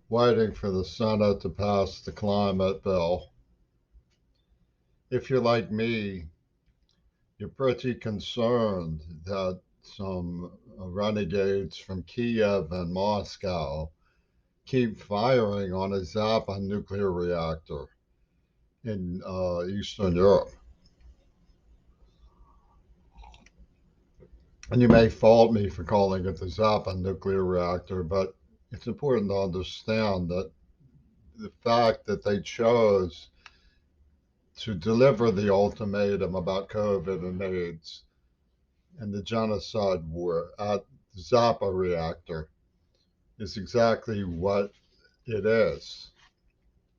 waiting for the Senate to pass the climate bill. If you're like me, you're pretty concerned that some renegades from Kiev and Moscow keep firing on a Zappa nuclear reactor in Eastern Europe. And you may fault me for calling it the Zappa nuclear reactor, but it's important to understand that the fact that they chose to deliver the ultimatum about COVID and AIDS and the genocide war at the Zappa reactor is exactly what it is.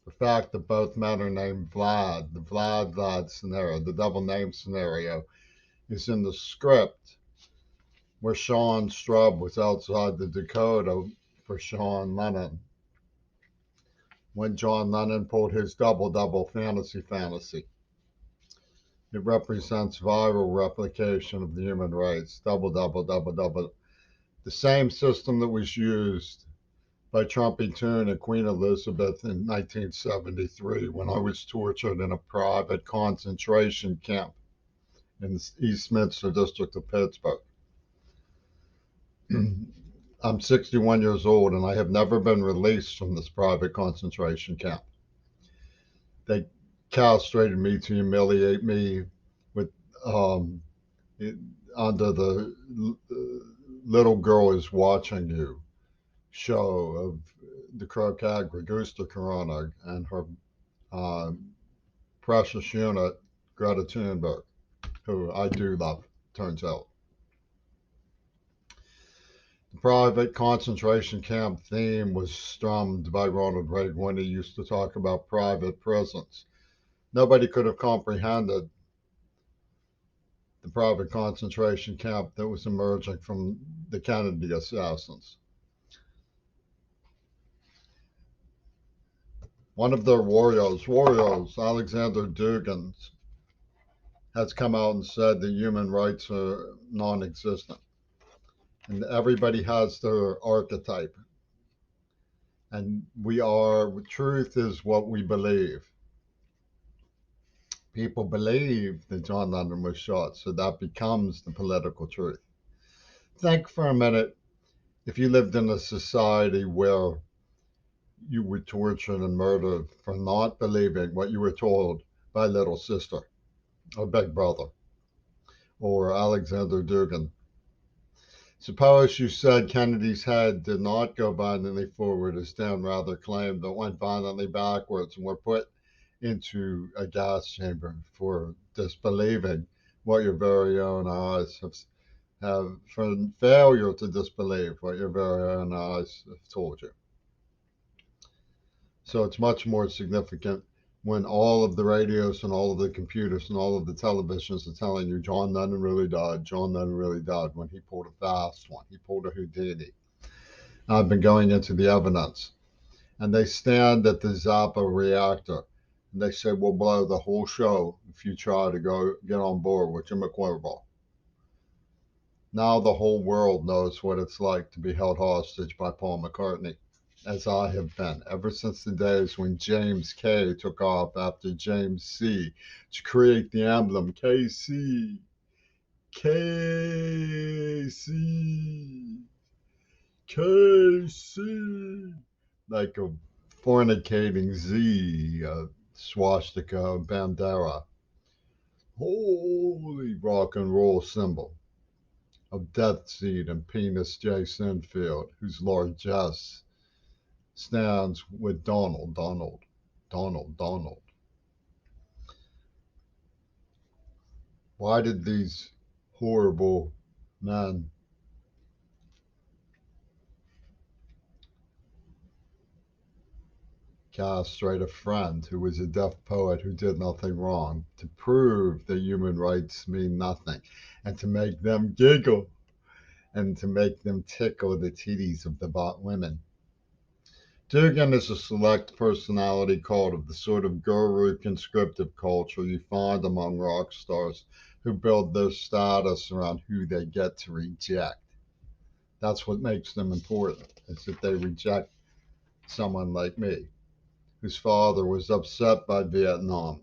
The fact that both men are named Vlad, the Vlad scenario, the double name scenario, is in the script where Sean Strub was outside the Dakota for Sean Lennon when John Lennon pulled his double fantasy. It represents viral replication of the human race, double. The same system that was used by Trumpy Toon and Queen Elizabeth in 1973 when I was tortured in a private concentration camp in the Eastminster district of Pittsburgh. I'm 61 years old and I have never been released from this private concentration camp. They castrated me to humiliate me with um, it, under the little girl is watching you show of the Croquet Ragusta Corona and her uh, precious unit, Greta Thunberg, who I do love, turns out. The private concentration camp theme was strummed by Ronald Reagan when he used to talk about private prisons. Nobody could have comprehended the private concentration camp that was emerging from the Kennedy assassins. One of their warriors, Alexander Dugin, has come out and said that human rights are non existent. And everybody has their archetype. And truth is what we believe. People believe that John Lennon was shot, so that becomes the political truth. Think for a minute if you lived in a society where you were tortured and murdered for not believing what you were told by little sister or big brother or Alexander Dugin. Suppose you said Kennedy's head did not go violently forward, as Dan Rather claimed, but went violently backwards and were put into a gas chamber for disbelieving what your very own eyes have for failure to disbelieve what your very own eyes have told you. So it's much more significant when all of the radios and all of the computers and all of the televisions are telling you John Lennon really died, John Lennon really died, when he pulled a fast one, he pulled a Houdini. I've been going into the evidence, and they stand at the Zappa reactor, and they say we'll blow the whole show if you try to go get on board with Jim McQuarrie. Now the whole world knows what it's like to be held hostage by Paul McCartney, as I have been ever since the days when James K took off after James C to create the emblem KC, KC, KC, like a fornicating Z, swastika bandera, holy rock and roll symbol of Death Seed and Penis J. Sinfield, whose largesse stands with Donald. Why did these horrible men castrate a friend who was a deaf poet who did nothing wrong to prove that human rights mean nothing and to make them giggle and to make them tickle the titties of the bot women? Dugan is a select personality cult of the sort of guru conscriptive culture you find among rock stars who build their status around who they get to reject. That's what makes them important, is that they reject someone like me, whose father was upset by Vietnam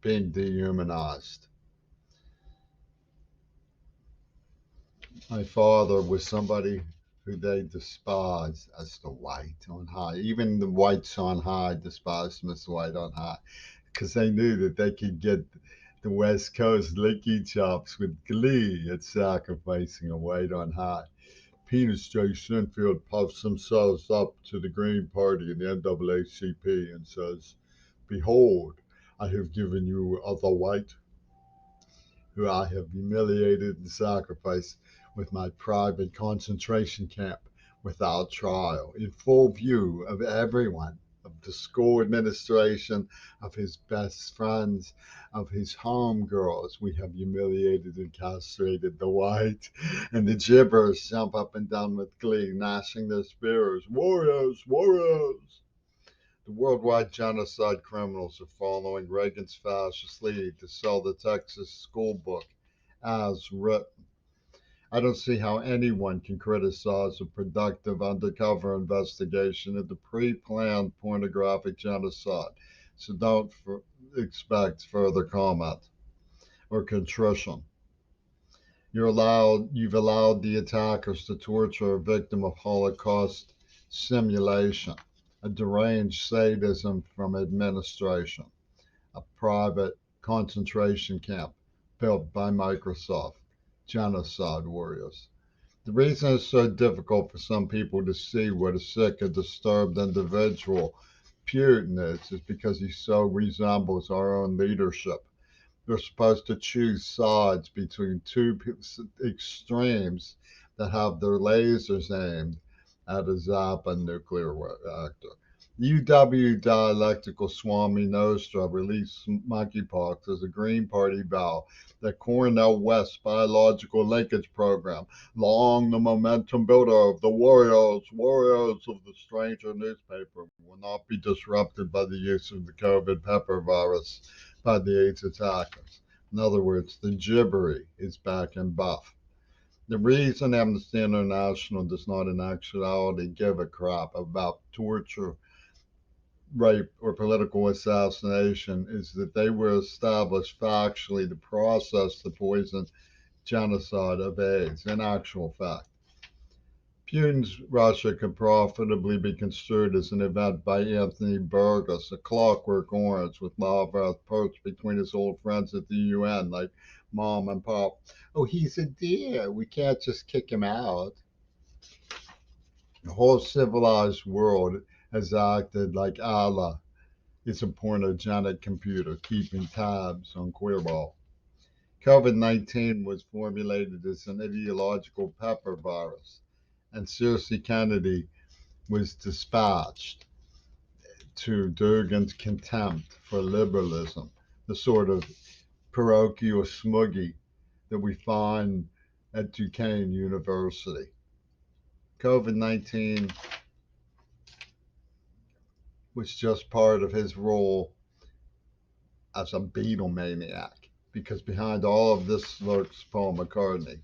being dehumanized. My father was somebody who they despised as the white on high. Even the whites on high despised him as the white on high because they knew that they could get the West Coast licky chops with glee at sacrificing a white on high. Penis J. Sinfield puffs themselves up to the Green Party and the NAACP and says, "Behold, I have given you other white who I have humiliated and sacrificed with my private concentration camp without trial, in full view of everyone, of the school administration, of his best friends, of his home girls. We have humiliated and castrated the white." And the gibbers jump up and down with glee, gnashing their spears. Warriors, warriors! The worldwide genocide criminals are following Reagan's fascist lead to sell the Texas school book as written. I don't see how anyone can criticize a productive undercover investigation into pre planned pornographic genocide, so don't expect further comment or contrition. You've allowed the attackers to torture a victim of Holocaust simulation, a deranged sadism from administration, a private concentration camp built by Microsoft, genocide warriors. The reason it's so difficult for some people to see what a sick and disturbed individual Putin is because he so resembles our own leadership. We're supposed to choose sides between two extremes that have their lasers aimed at a Zappa nuclear reactor. UW dialectical Swami Nostra released monkeypox as a Green Party vow that Cornell West's biological linkage program, long the momentum builder of the warriors of the stranger newspaper, will not be disrupted by the use of the COVID pepper virus by the AIDS attackers. In other words, the gibbery is back in buff. The reason Amnesty International does not in actuality give a crap about torture, rape, or political assassination is that they were established factually to process the poison genocide of AIDS in actual fact. Putin's Russia could profitably be construed as an event by Anthony Burgess, a clockwork orange with Lavrov perched between his old friends at the UN, like Mom and Pop. Oh, he's a dear. We can't just kick him out. The whole civilized world has acted like Allah is a pornogenic computer keeping tabs on queerball. COVID-19 was formulated as an ideological pepper virus, and Circe Kennedy was dispatched to Durgan's contempt for liberalism, the sort of parochial smuggy that we find at Duquesne University. COVID-19 was just part of his role as a Beatle maniac, because behind all of this lurks Paul McCartney.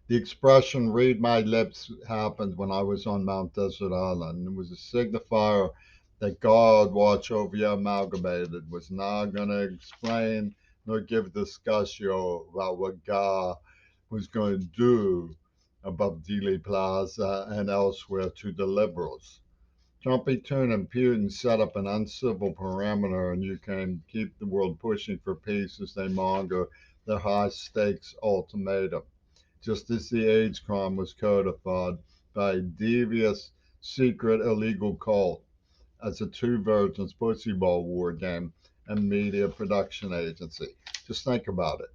The expression "read my lips" happened when I was on Mount Desert Island. It was a signifier that God watch over you amalgamated was not going to explain nor give discussio about what God was going to do above Dealey Plaza and elsewhere to the liberals. Trumpy and Putin set up an uncivil parameter, and you can keep the world pushing for peace as they monger their high stakes ultimatum, just as the AIDS crime was codified by a devious, secret, illegal cult as a Two Virgins pussy ball war game and media production agency. Just think about it.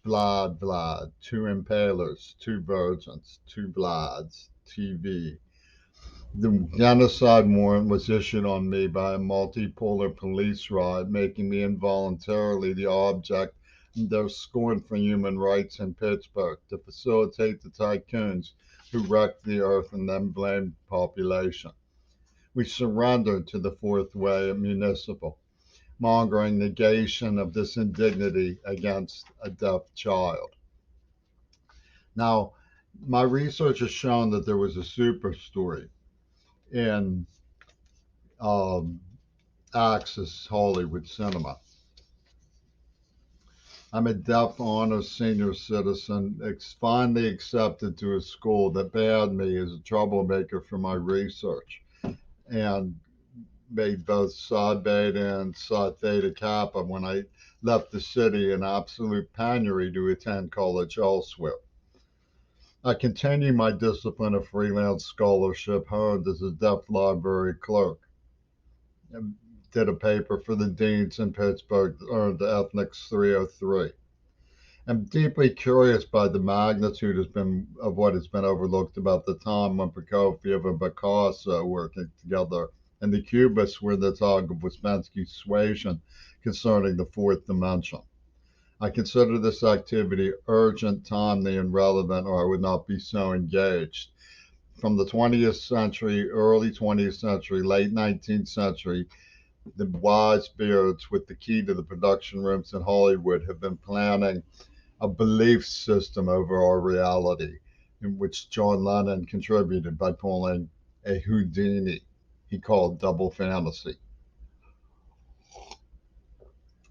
Vlad, two impalers, two virgins, two Vlads, TV. The genocide warrant was issued on me by a multipolar police riot, making me involuntarily the object of their scorn for human rights in Pittsburgh to facilitate the tycoons who wrecked the earth and then blamed the population. We surrendered to the fourth way municipal, mongering negation of this indignity against a deaf child. Now, my research has shown that there was a super story in um, axis Hollywood cinema. I'm a deaf honors senior citizen, finally accepted to a school that banned me as a troublemaker for my research and made both Psi Beta and Psi Theta Kappa when I left the city in absolute penury to attend college elsewhere. I continue my discipline of freelance scholarship honed as a deaf library clerk. I did a paper for the deans in Pittsburgh that earned Ethnics 303. I'm deeply curious by the magnitude of what has been overlooked about the time when Prokofiev and Picasso working together, and the Cubists were the target of Ouspensky's suasion concerning the fourth dimension. I consider this activity urgent, timely, and relevant, or I would not be so engaged. From the 20th century, early 20th century, late 19th century, the wise beards with the key to the production rooms in Hollywood have been planning a belief system over our reality, in which John Lennon contributed by pulling a Houdini he called double fantasy.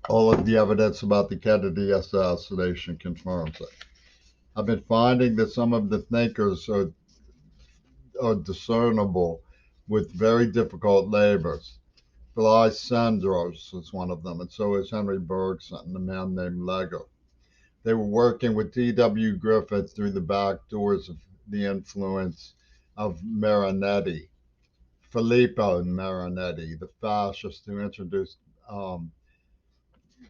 All of the evidence about the Kennedy assassination confirms it. I've been finding that some of the thinkers are discernible with very difficult labors. Bly Cendrars is one of them, and so is Henry Bergson, a man named Lego. They were working with D.W. Griffith through the back doors of the influence of Marinetti, Filippo Marinetti, the fascist who introduced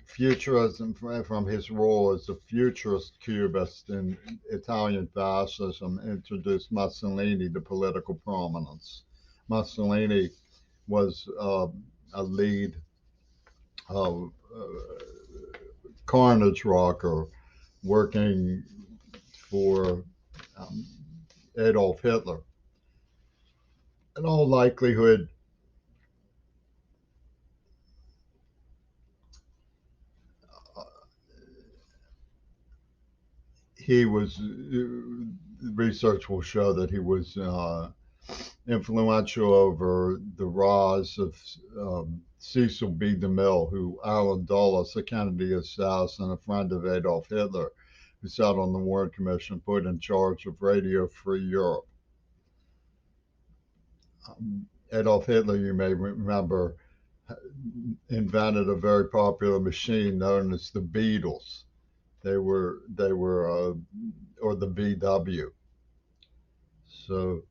futurism from his role as a futurist cubist in Italian fascism, introduced Mussolini to political prominence. Mussolini was a lead carnage rocker working for um, Adolf Hitler. In all likelihood, he was, research will show that he was influential over the rise of Cecil B. DeMille, who Alan Dulles, a Kennedy assassin, a friend of Adolf Hitler, who sat on the Warren Commission, put in charge of Radio Free Europe. Adolf Hitler, you may remember, invented a very popular machine known as the Beatles. They were or the BW. So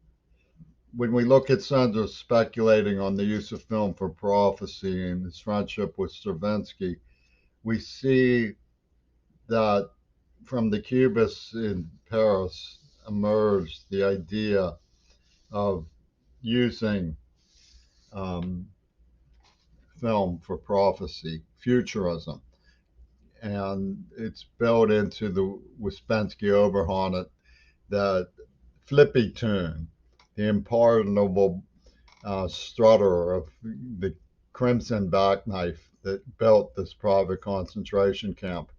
when we look at Sanders speculating on the use of film for prophecy and his friendship with Stravinsky, we see that from the Cubists in Paris emerged the idea of using um, film for prophecy, futurism. And it's built into the Ouspensky Oberhornet that Flippy tune, the impardonable strutter of the Crimson Backknife that built this private concentration camp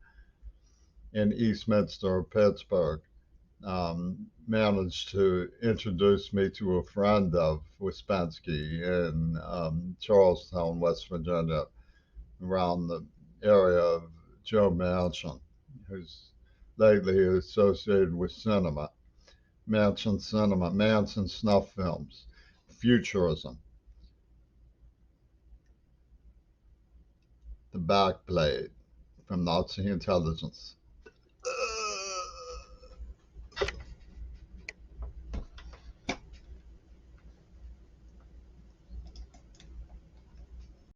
in Eastminster, Pittsburgh, managed to introduce me to a friend of Ouspensky in Charlestown, West Virginia, around the area of Joe Manchin, who's lately associated with cinema, Manson snuff films, futurism, the Backblade from Nazi intelligence.